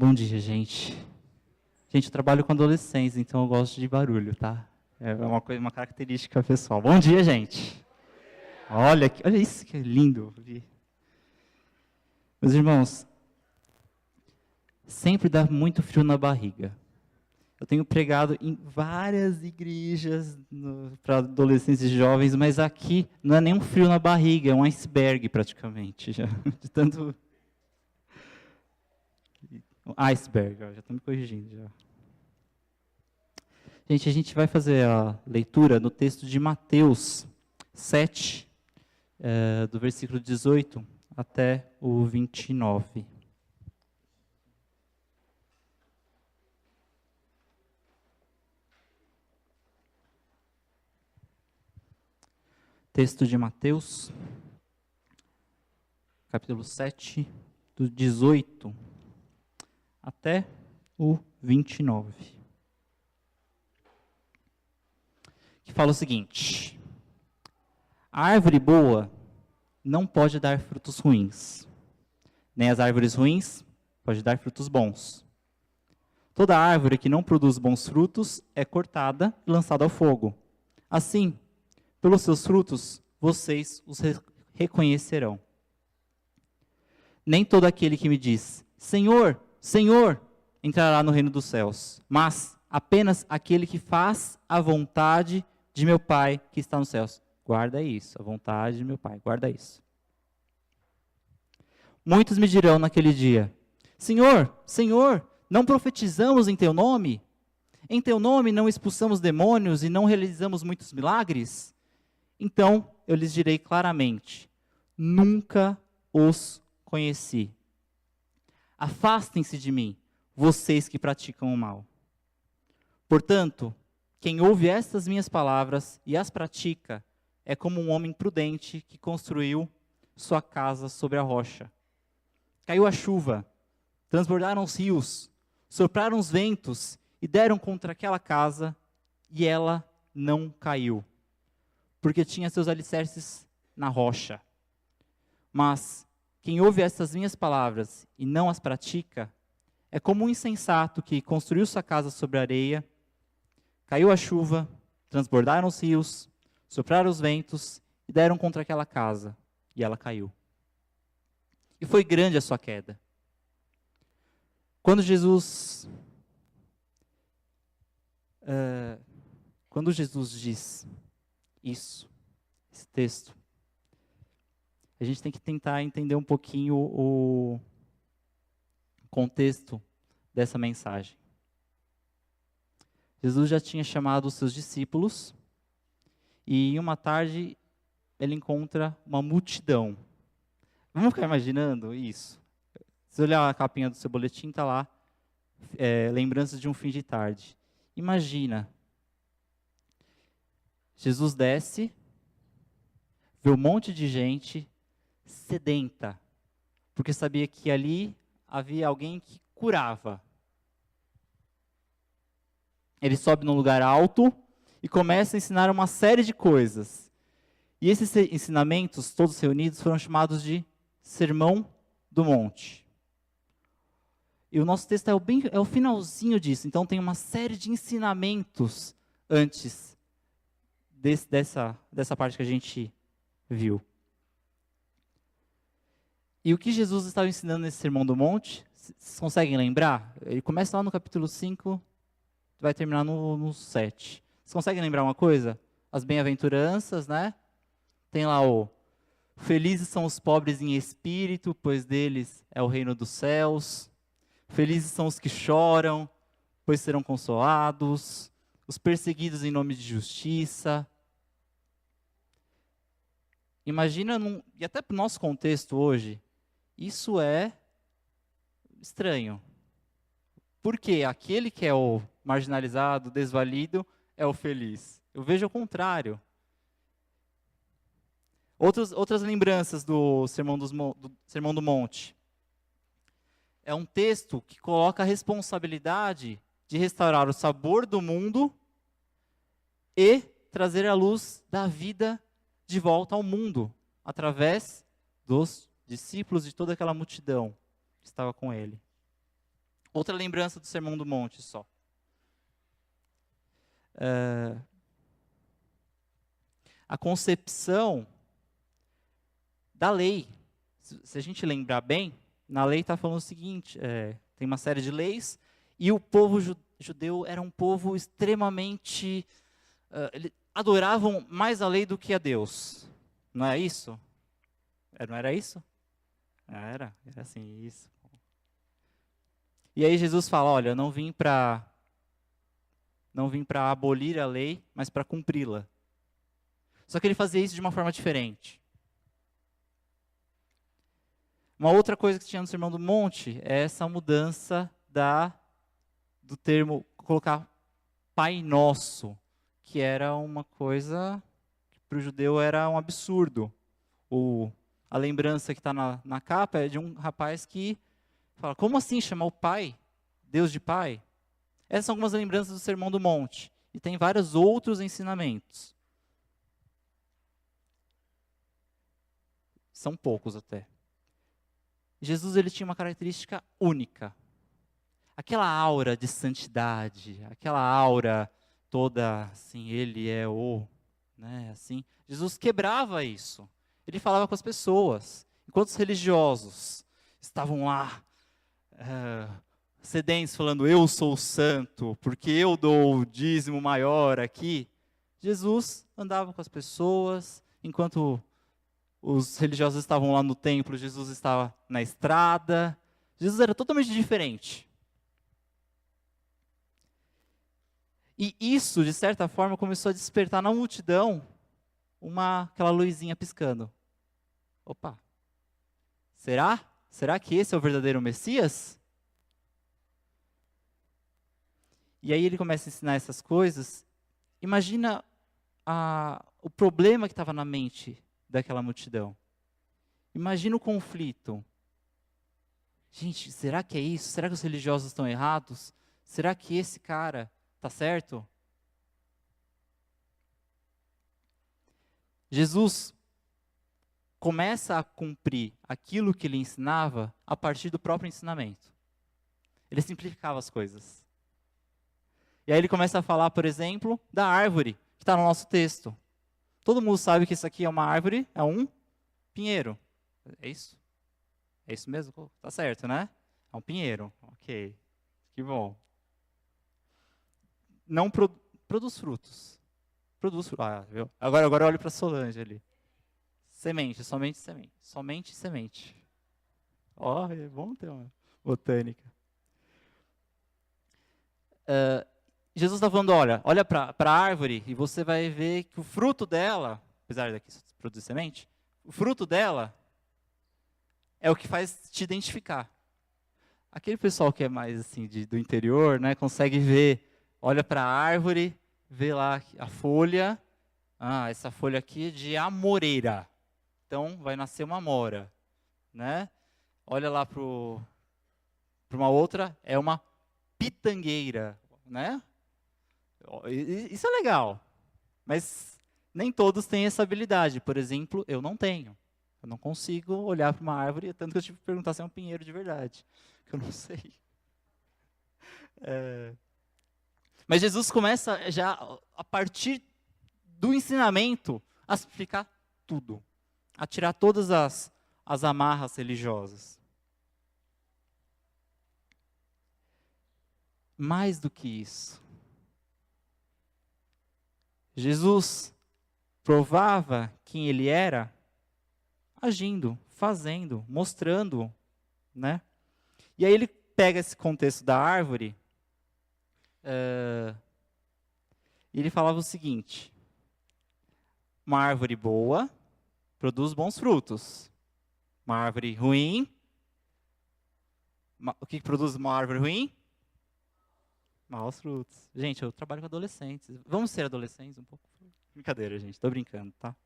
Bom dia, gente. Gente, eu trabalho com adolescentes, então eu gosto de barulho, tá? É uma característica pessoal. Bom dia, gente. Olha isso que lindo. Meus irmãos, sempre dá muito frio na barriga. Eu tenho pregado em várias igrejas para adolescentes e jovens, mas aqui não é nem um frio na barriga, é um iceberg praticamente, já, de tanto... Iceberg, ó, já estou me corrigindo. Já. Gente, a gente vai fazer a leitura no texto de Mateus 7, do versículo 18 até o 29. Texto de Mateus, capítulo 7, do 18 até o 29. Que fala o seguinte: a árvore boa não pode dar frutos ruins, nem as árvores ruins pode dar frutos bons. Toda árvore que não produz bons frutos é cortada e lançada ao fogo. Assim, pelos seus frutos, vocês os reconhecerão. Nem todo aquele que me diz, Senhor, Senhor, entrará no reino dos céus, mas apenas aquele que faz a vontade de meu Pai que está nos céus. Guarda isso, a vontade de meu Pai, guarda isso. Muitos me dirão naquele dia, Senhor, Senhor, não profetizamos em teu nome? Em teu nome não expulsamos demônios e não realizamos muitos milagres? Então eu lhes direi claramente, nunca os conheci. Afastem-se de mim, vocês que praticam o mal. Portanto, quem ouve estas minhas palavras e as pratica, é como um homem prudente que construiu sua casa sobre a rocha. Caiu a chuva, transbordaram os rios, sopraram os ventos e deram contra aquela casa, e ela não caiu, porque tinha seus alicerces na rocha. Mas quem ouve estas minhas palavras e não as pratica, é como um insensato que construiu sua casa sobre a areia, caiu a chuva, transbordaram os rios, sopraram os ventos e deram contra aquela casa, e ela caiu. E foi grande a sua queda. Quando Jesus diz isso, esse texto, a gente tem que tentar entender um pouquinho o contexto dessa mensagem. Jesus já tinha chamado os seus discípulos e em uma tarde ele encontra uma multidão. Vamos ficar imaginando isso? Se olhar a capinha do seu boletim, está lá, lembranças de um fim de tarde. Imagina, Jesus desce, vê um monte de gente sedenta, porque sabia que ali havia alguém que curava. Ele sobe num lugar alto e começa a ensinar uma série de coisas. E esses ensinamentos, todos reunidos, foram chamados de Sermão do Monte. E o nosso texto é o finalzinho disso. Então tem uma série de ensinamentos antes dessa parte que a gente viu. E o que Jesus estava ensinando nesse Sermão do Monte, vocês conseguem lembrar? Ele começa lá no capítulo 5, vai terminar no 7. Vocês conseguem lembrar uma coisa? As bem-aventuranças, né? Tem lá felizes são os pobres em espírito, pois deles é o reino dos céus. Felizes são os que choram, pois serão consolados. Os perseguidos em nome de justiça. Imagina, e até para o nosso contexto hoje, isso é estranho. Porque aquele que é o marginalizado, desvalido, é o feliz. Eu vejo o contrário. Outras lembranças do Sermão do Monte. É um texto que coloca a responsabilidade de restaurar o sabor do mundo e trazer a luz da vida de volta ao mundo, através dos discípulos de toda aquela multidão que estava com ele. Outra lembrança do Sermão do Monte só. A concepção da lei. Se a gente lembrar bem, na lei está falando o seguinte, tem uma série de leis, e o povo judeu era um povo extremamente... eles adoravam mais a lei do que a Deus. Não é isso? Não era isso? Era assim, isso. E aí Jesus fala, olha, eu não vim para abolir a lei, mas para cumpri-la. Só que ele fazia isso de uma forma diferente. Uma outra coisa que tinha no Sermão do Monte é essa mudança do termo, colocar Pai Nosso, que era uma coisa que para o judeu era um absurdo. A lembrança que está na capa é de um rapaz que fala, como assim chamar o Pai, Deus de Pai? Essas são algumas lembranças do Sermão do Monte. E tem vários outros ensinamentos. São poucos até. Jesus ele tinha uma característica única. Aquela aura de santidade, aquela aura toda assim, ele é né, assim. Jesus quebrava isso. Ele falava com as pessoas. Enquanto os religiosos estavam lá, sedentos, falando, eu sou santo, porque eu dou o dízimo maior aqui. Jesus andava com as pessoas, enquanto os religiosos estavam lá no templo, Jesus estava na estrada. Jesus era totalmente diferente. E isso, de certa forma, começou a despertar na multidão aquela luzinha piscando. Opa, será? Será que esse é o verdadeiro Messias? E aí ele começa a ensinar essas coisas. Imagina o problema que estava na mente daquela multidão. Imagina o conflito. Gente, será que é isso? Será que os religiosos estão errados? Será que esse cara está certo? Jesus começa a cumprir aquilo que ele ensinava a partir do próprio ensinamento. Ele simplificava as coisas. E aí ele começa a falar, por exemplo, da árvore, que está no nosso texto. Todo mundo sabe que isso aqui é uma árvore, é um pinheiro. É isso? É isso mesmo? Tá certo, né? É um pinheiro. Ok. Que bom. Não produz frutos. Viu? Agora eu olho para Solange ali. Semente, somente semente. Somente semente. É bom ter uma botânica. Jesus está falando, olha para a árvore e você vai ver que o fruto dela, apesar daqui produzir semente, o fruto dela é o que faz te identificar. Aquele pessoal que é mais assim do interior, né, consegue ver, olha para a árvore, vê lá a folha, essa folha aqui é de amoreira, então vai nascer uma amora, né? Olha lá para uma outra, é uma pitangueira, né? Isso é legal, mas nem todos têm essa habilidade. Por exemplo, eu não tenho. Eu não consigo olhar para uma árvore, tanto que eu tive que perguntar se é um pinheiro de verdade, que eu não sei. Mas Jesus começa já, a partir do ensinamento, a explicar tudo, a tirar todas as amarras religiosas. Mais do que isso, Jesus provava quem ele era agindo, fazendo, mostrando, né? E aí ele pega esse contexto da árvore e ele falava o seguinte: uma árvore boa produz bons frutos. Uma árvore ruim, o que produz uma árvore ruim? Maus frutos. Gente, eu trabalho com adolescentes. Vamos ser adolescentes um pouco? Brincadeira, gente. Estou brincando, tá?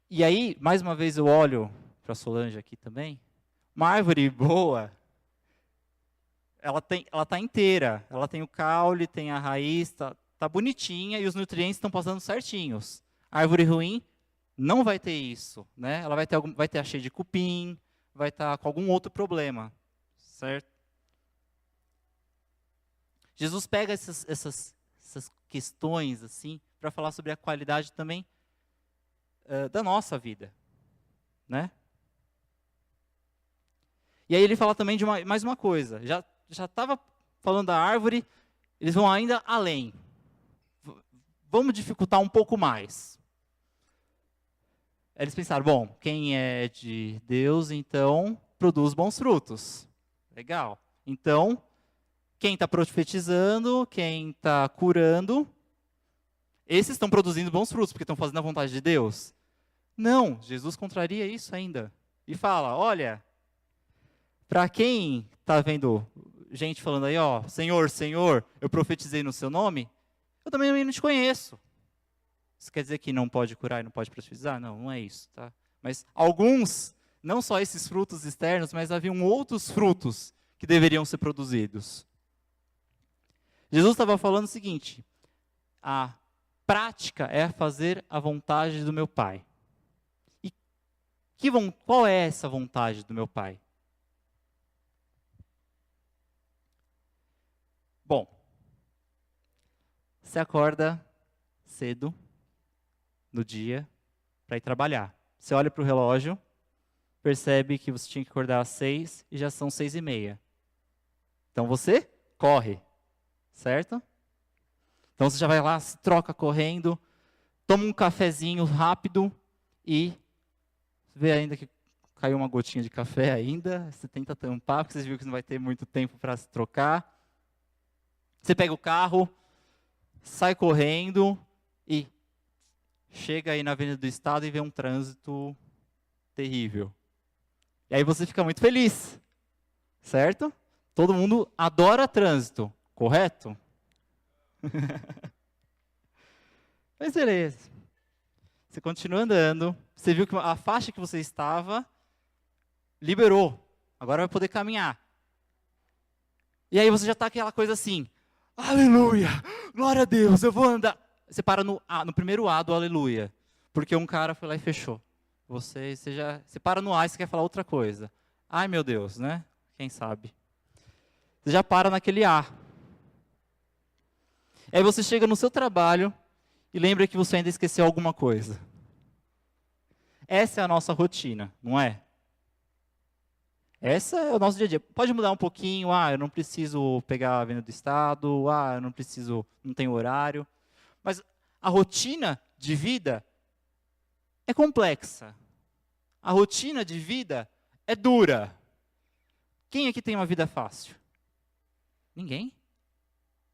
E aí, mais uma vez eu olho para a Solange aqui também. Uma árvore boa, ela tá inteira. Ela tem o caule, tem a raiz, tá bonitinha e os nutrientes estão passando certinhos. A árvore ruim não vai ter isso, né? Ela vai ter cheio de cupim, vai estar com algum outro problema, certo? Jesus pega essas questões assim para falar sobre a qualidade também da nossa vida, né? E aí ele fala também de mais uma coisa. Já estava falando da árvore, eles vão ainda além. Vamos dificultar um pouco mais. Eles pensaram, bom, quem é de Deus, então, produz bons frutos. Legal. Então, quem está profetizando, quem está curando, esses estão produzindo bons frutos, porque estão fazendo a vontade de Deus. Não, Jesus contraria isso ainda. E fala, olha, para quem está vendo gente falando aí, ó, Senhor, Senhor, eu profetizei no seu nome, eu também não te conheço. Isso quer dizer que não pode curar e não pode profetizar? Não, não é isso, tá? Mas alguns, não só esses frutos externos, mas haviam outros frutos que deveriam ser produzidos. Jesus estava falando o seguinte, a prática é fazer a vontade do meu Pai. E qual é essa vontade do meu Pai? Bom, você acorda cedo no dia para ir trabalhar. Você olha para o relógio, percebe que você tinha que acordar às 6 e já são 6:30. Então você corre, certo? Então você já vai lá, se troca correndo, toma um cafezinho rápido e vê ainda que caiu uma gotinha de café ainda, você tenta tampar, porque você viu que não vai ter muito tempo para se trocar. Você pega o carro, sai correndo e chega aí na Avenida do Estado e vê um trânsito terrível. E aí você fica muito feliz, certo? Todo mundo adora trânsito, correto? Mas beleza. Você continua andando, você viu que a faixa que você estava liberou, agora vai poder caminhar. E aí você já está aquela coisa assim, aleluia, glória a Deus, eu vou andar. Você para no primeiro A do aleluia, porque um cara foi lá e fechou. Você para no A e você quer falar outra coisa. Ai meu Deus, né? Quem sabe? Você já para naquele A. Aí você chega no seu trabalho e lembra que você ainda esqueceu alguma coisa. Essa é a nossa rotina, não é? Essa é o nosso dia a dia. Pode mudar um pouquinho, eu não preciso pegar a Avenida do Estado, eu não tenho horário. Mas a rotina de vida é complexa. A rotina de vida é dura. Quem aqui tem uma vida fácil? Ninguém?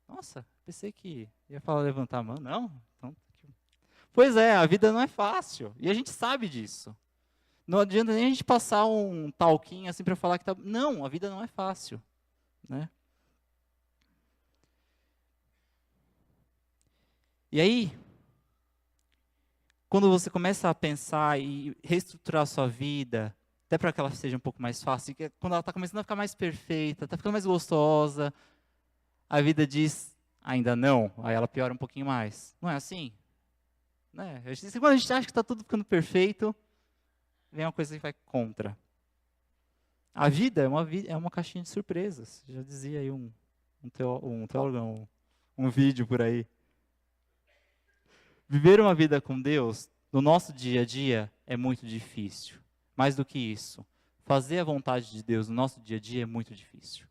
Nossa, pensei que ia falar levantar a mão. Não? Então, pois é, a vida não é fácil. E a gente sabe disso. Não adianta nem a gente passar um talquinho assim para falar que tá... Não, a vida não é fácil, né? E aí, quando você começa a pensar e reestruturar a sua vida, até para que ela seja um pouco mais fácil, quando ela está começando a ficar mais perfeita, está ficando mais gostosa, a vida diz, ainda não, aí ela piora um pouquinho mais. Não é assim? Né? Quando a gente acha que está tudo ficando perfeito, vem uma coisa que vai contra. A vida é uma caixinha de surpresas. Já dizia aí um teólogo, um vídeo por aí. Viver uma vida com Deus, no nosso dia a dia, é muito difícil. Mais do que isso, fazer a vontade de Deus no nosso dia a dia é muito difícil.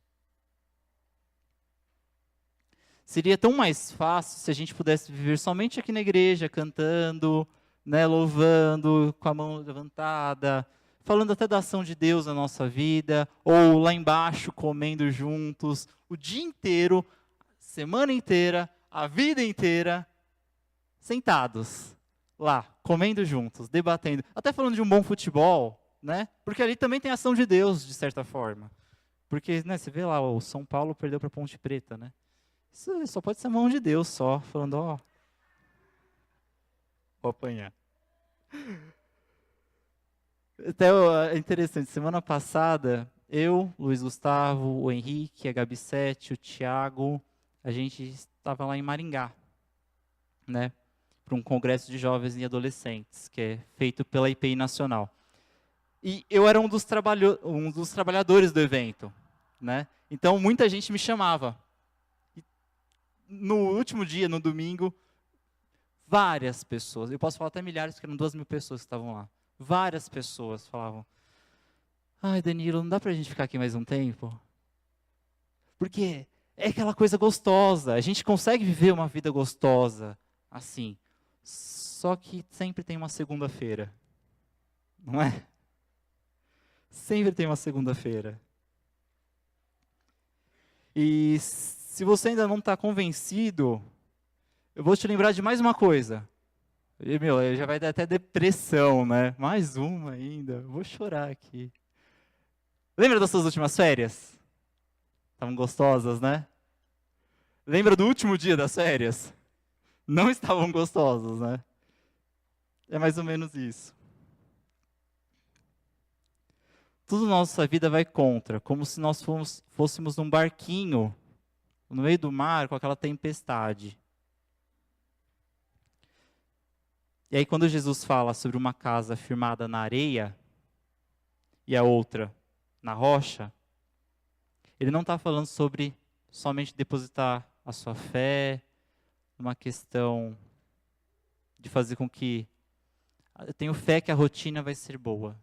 Seria tão mais fácil se a gente pudesse viver somente aqui na igreja, cantando, né, louvando, com a mão levantada, falando até da ação de Deus na nossa vida, ou lá embaixo comendo juntos, o dia inteiro, semana inteira, a vida inteira, sentados lá, comendo juntos, debatendo, até falando de um bom futebol, né? Porque ali também tem ação de Deus, de certa forma. Porque, né, você vê lá, o São Paulo perdeu para a Ponte Preta, né? Isso só pode ser a mão de Deus, só, falando, vou apanhar. Até é interessante, semana passada, eu, Luiz Gustavo, o Henrique, a Gabi Sete, o Thiago, a gente estava lá em Maringá, né, para um congresso de jovens e adolescentes, que é feito pela IPI Nacional. E eu era um dos trabalhadores do evento, né? Então, muita gente me chamava. E no último dia, no domingo, várias pessoas, eu posso falar até milhares, porque eram 2.000 pessoas que estavam lá. Várias pessoas falavam, ai, Danilo, não dá pra gente ficar aqui mais um tempo? Porque é aquela coisa gostosa, a gente consegue viver uma vida gostosa, assim. Só que sempre tem uma segunda-feira, não é? Sempre tem uma segunda-feira. E se você ainda não está convencido, eu vou te lembrar de mais uma coisa. E, meu, já vai dar até depressão, né? Mais uma ainda. Vou chorar aqui. Lembra das suas últimas férias? Estavam gostosas, né? Lembra do último dia das férias? Não estavam gostosas, né? É mais ou menos isso. Tudo na nossa vida vai contra, como se nós fôssemos num barquinho, no meio do mar, com aquela tempestade. E aí, quando Jesus fala sobre uma casa firmada na areia e a outra na rocha, ele não está falando sobre somente depositar a sua fé, numa questão de fazer com que eu tenho fé que a rotina vai ser boa.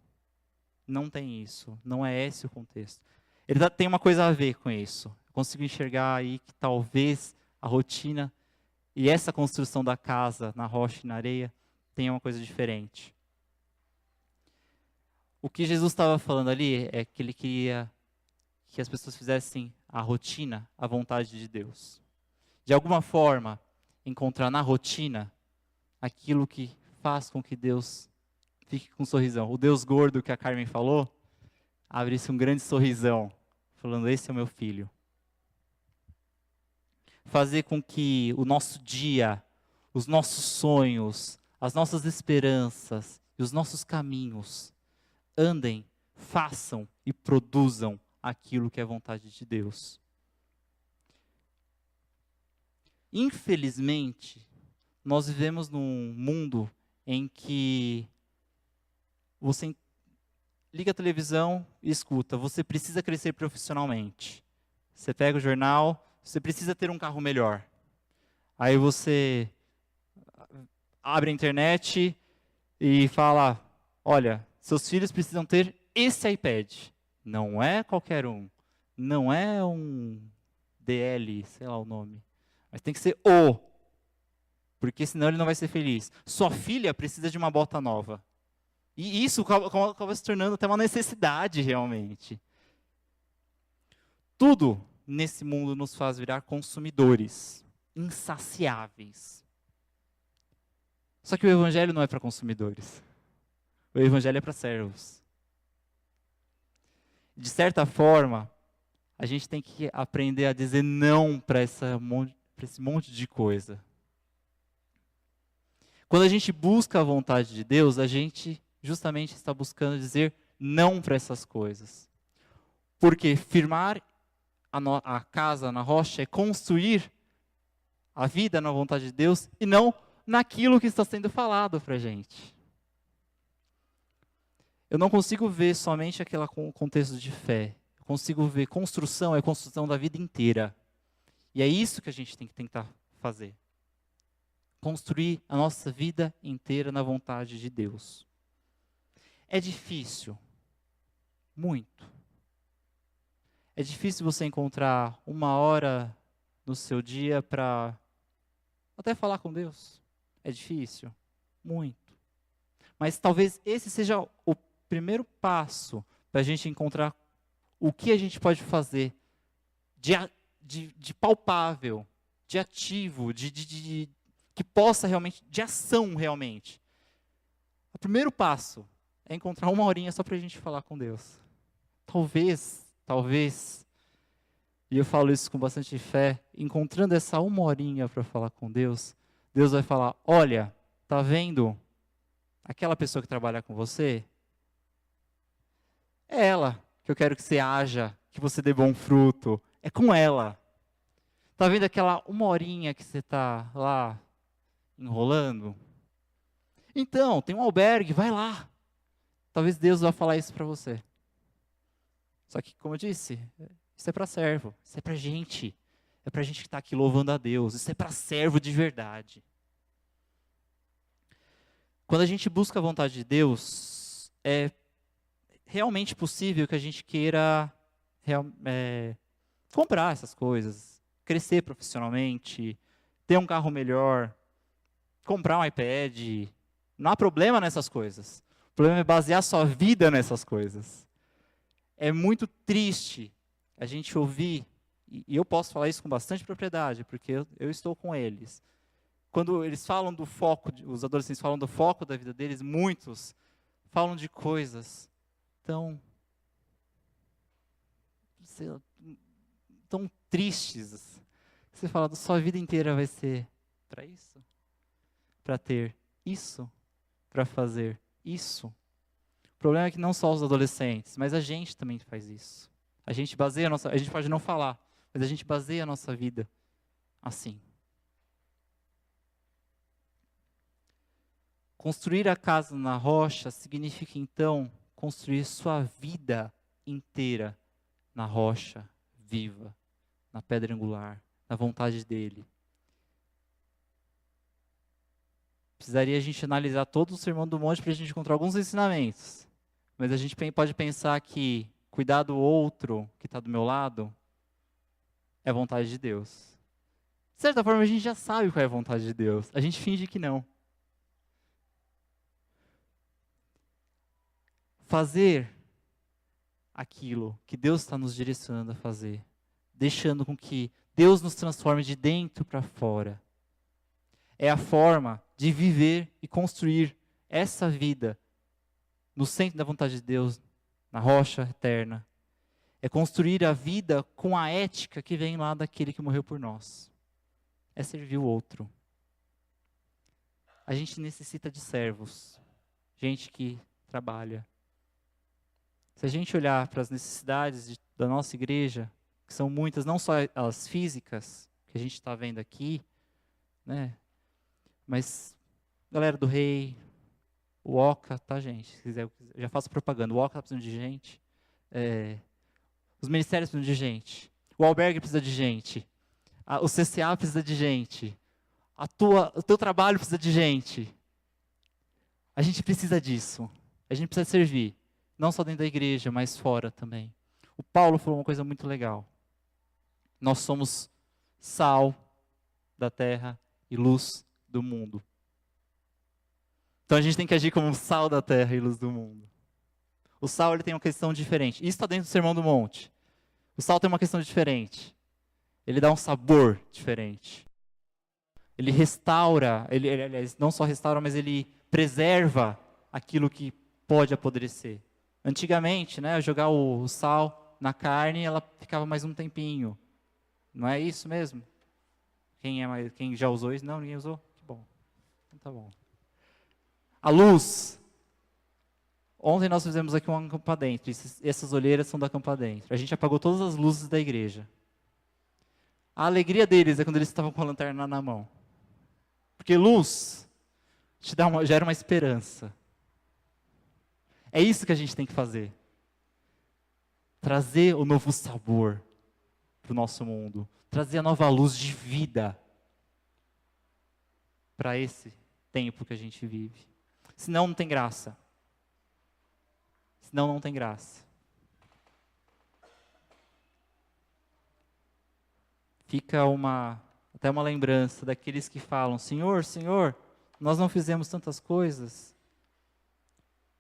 Não tem isso, não é esse o contexto. Ele tem uma coisa a ver com isso. Eu consigo enxergar aí que talvez a rotina e essa construção da casa na rocha e na areia tenha uma coisa diferente. O que Jesus estava falando ali é que ele queria que as pessoas fizessem a rotina, a vontade de Deus. De alguma forma, encontrar na rotina aquilo que faz com que Deus fique com um sorrisão. O Deus gordo que a Carmen falou, abre-se um grande sorrisão, falando, esse é o meu filho. Fazer com que o nosso dia, os nossos sonhos, as nossas esperanças e os nossos caminhos andem, façam e produzam aquilo que é vontade de Deus. Infelizmente, nós vivemos num mundo em que você liga a televisão e escuta, você precisa crescer profissionalmente. Você pega o jornal, você precisa ter um carro melhor. Aí você abre a internet e fala, olha, seus filhos precisam ter esse iPad. Não é qualquer um. Não é um DL, sei lá o nome. Mas tem que ser o. Porque senão ele não vai ser feliz. Sua filha precisa de uma bota nova. E isso acaba se tornando até uma necessidade realmente. Tudo nesse mundo nos faz virar consumidores, insaciáveis. Só que o evangelho não é para consumidores. O evangelho é para servos. De certa forma, a gente tem que aprender a dizer não para esse monte de coisa. Quando a gente busca a vontade de Deus, a gente justamente está buscando dizer não para essas coisas. Porque firmar a casa na rocha é construir a vida na vontade de Deus e não naquilo que está sendo falado para a gente. Eu não consigo ver somente aquele contexto de fé. Eu consigo ver construção é construção da vida inteira. E é isso que a gente tem que tentar fazer. Construir a nossa vida inteira na vontade de Deus. É difícil. Muito. É difícil você encontrar uma hora no seu dia para até falar com Deus. É difícil. Muito. Mas talvez esse seja o primeiro passo para a gente encontrar o que a gente pode fazer de palpável, de ativo, que possa realmente, de ação realmente. O primeiro passo é encontrar uma horinha só para a gente falar com Deus. Talvez, e eu falo isso com bastante fé, encontrando essa uma horinha para falar com Deus, Deus vai falar, olha, tá vendo aquela pessoa que trabalha com você? É ela que eu quero que você haja, que você dê bom fruto. É com ela. Tá vendo aquela uma horinha que você está lá enrolando? Então, tem um albergue, vai lá. talvez Deus vá falar isso para você. Só que, como eu disse, isso é para servo, isso é para gente. É para gente que está aqui louvando a Deus. Isso é para servo de verdade. Quando a gente busca a vontade de Deus, é realmente possível que a gente queira comprar essas coisas, crescer profissionalmente, ter um carro melhor, comprar um iPad. Não há problema nessas coisas. O problema é basear sua vida nessas coisas. É muito triste a gente ouvir, e eu posso falar isso com bastante propriedade, porque eu estou com eles. Quando eles falam do foco, os adolescentes falam do foco da vida deles, muitos falam de coisas tão tristes. Você fala, sua vida inteira vai ser para isso? Para ter isso? Para fazer isso? O problema é que não só os adolescentes, mas a gente também faz isso. A gente pode não falar, mas a gente baseia a nossa vida assim. Construir a casa na rocha significa, então, construir sua vida inteira na rocha viva, na pedra angular, na vontade dele. Precisaria a gente analisar todo o Sermão do Monte para a gente encontrar alguns ensinamentos. Mas a gente pode pensar que cuidar do outro que está do meu lado é a vontade de Deus. De certa forma, a gente já sabe qual é a vontade de Deus. A gente finge que não. Fazer aquilo que Deus está nos direcionando a fazer, deixando com que Deus nos transforme de dentro para fora, é a forma de viver e construir essa vida no centro da vontade de Deus, na rocha eterna. É construir a vida com a ética que vem lá daquele que morreu por nós. É servir o outro. A gente necessita de servos, gente que trabalha. Se a gente olhar para as necessidades da nossa igreja, que são muitas, não só as físicas, que a gente está vendo aqui, né? Mas, galera do Rei, o Oca, tá, gente? Se quiser, eu já faço propaganda. O Oca está precisando de gente. Os ministérios precisam de gente. O albergue precisa de gente. O CCA precisa de gente. O teu trabalho precisa de gente. A gente precisa disso. A gente precisa servir. Não só dentro da igreja, mas fora também. O Paulo falou uma coisa muito legal. Nós somos sal da terra e luz do mundo. Então a gente tem que agir como sal da terra e luz do mundo. O sal ele tem uma questão diferente. Isso está dentro do Sermão do Monte. O sal tem uma questão diferente. Ele dá um sabor diferente. Ele restaura, aliás, não só restaura, mas ele preserva aquilo que pode apodrecer. Antigamente, né, jogar o sal na carne, ela ficava mais um tempinho. Não é isso mesmo? Quem já usou isso? Não, ninguém usou? Que bom. Então tá bom. A luz. Ontem nós fizemos aqui um acampa dentro. Essas olheiras são da acampa dentro. A gente apagou todas as luzes da igreja. A alegria deles é quando eles estavam com a lanterna na mão. Porque luz gera uma esperança. É isso que a gente tem que fazer. Trazer o novo sabor para o nosso mundo. Trazer a nova luz de vida para esse tempo que a gente vive. Senão não tem graça. Senão não tem graça. Fica até uma lembrança daqueles que falam, Senhor, Senhor, nós não fizemos tantas coisas.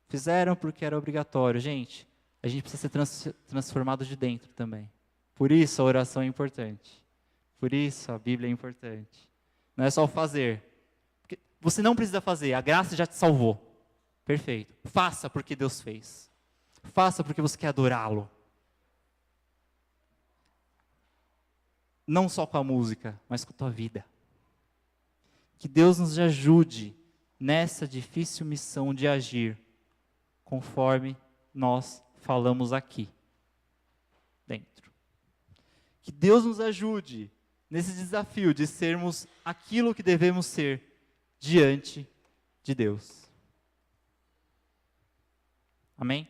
Fizeram porque era obrigatório. Gente, a gente precisa ser transformado de dentro também. Por isso a oração é importante. Por isso a Bíblia é importante. Não é só o fazer. Porque você não precisa fazer, a graça já te salvou. Perfeito. Faça porque Deus fez. Faça porque você quer adorá-lo. Não só com a música, mas com a tua vida. Que Deus nos ajude nessa difícil missão de agir conforme nós falamos aqui dentro. Que Deus nos ajude nesse desafio de sermos aquilo que devemos ser diante de Deus. Amém?